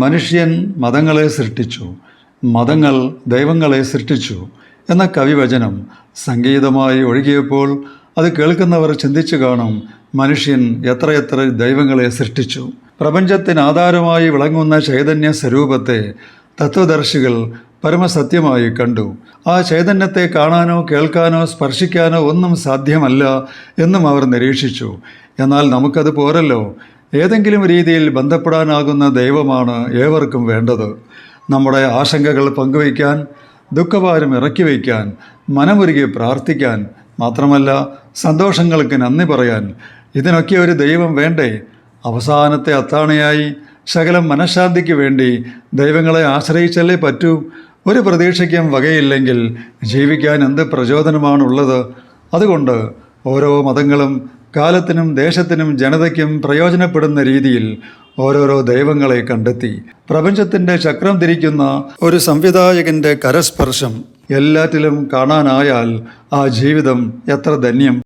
മനുഷ്യൻ മതങ്ങളെ സൃഷ്ടിച്ചു, മതങ്ങൾ ദൈവങ്ങളെ സൃഷ്ടിച്ചു എന്ന കവിവചനം സംഗീതമായി ഒഴുകിയപ്പോൾ അത് കേൾക്കുന്നവർ ചിന്തിച്ചു കാണും, മനുഷ്യൻ എത്രയെത്ര ദൈവങ്ങളെ സൃഷ്ടിച്ചു. പ്രപഞ്ചത്തിന് ആധാരമായി വിളങ്ങുന്ന ചൈതന്യ സ്വരൂപത്തെ തത്വദർശികൾ പരമസത്യമായി കണ്ടു. ആ ചൈതന്യത്തെ കാണാനോ കേൾക്കാനോ സ്പർശിക്കാനോ ഒന്നും സാധ്യമല്ല എന്നും അവർ നിരീക്ഷിച്ചു. എന്നാൽ നമുക്കത് പോരല്ലോ. ഏതെങ്കിലും രീതിയിൽ ബന്ധപ്പെടാനാകുന്ന ദൈവമാണ് ഏവർക്കും വേണ്ടത്. നമ്മുടെ ആശങ്കകൾ പങ്കുവയ്ക്കാൻ, ദുഃഖഭാരം ഇറക്കി വയ്ക്കാൻ, മനമുരുകി പ്രാർത്ഥിക്കാൻ, മാത്രമല്ല സന്തോഷങ്ങൾക്ക് നന്ദി പറയാൻ, ഇതിനൊക്കെ ഒരു ദൈവം വേണ്ടേ? അവസാനത്തെ അത്താണിയായി ശകലം മനഃശാന്തിക്ക് വേണ്ടി ദൈവങ്ങളെ ആശ്രയിച്ചല്ലേ പറ്റൂ. ഒരു പ്രതീക്ഷയ്ക്കും വകയില്ലെങ്കിൽ ജീവിക്കാൻ എന്ത് പ്രചോദനമാണുള്ളത്? അതുകൊണ്ട് ഓരോ മതങ്ങളും കാലത്തിനും ദേശത്തിനും ജനതയ്ക്കും പ്രയോജനപ്പെടുന്ന രീതിയിൽ ഓരോരോ ദൈവങ്ങളെ കണ്ടെത്തി. പ്രപഞ്ചത്തിൻ്റെ ചക്രം തിരിക്കുന്ന ഒരു സംവിധായകൻ്റെ കരസ്പർശം എല്ലാറ്റിലും കാണാനായാൽ ആ ജീവിതം എത്ര ധന്യം.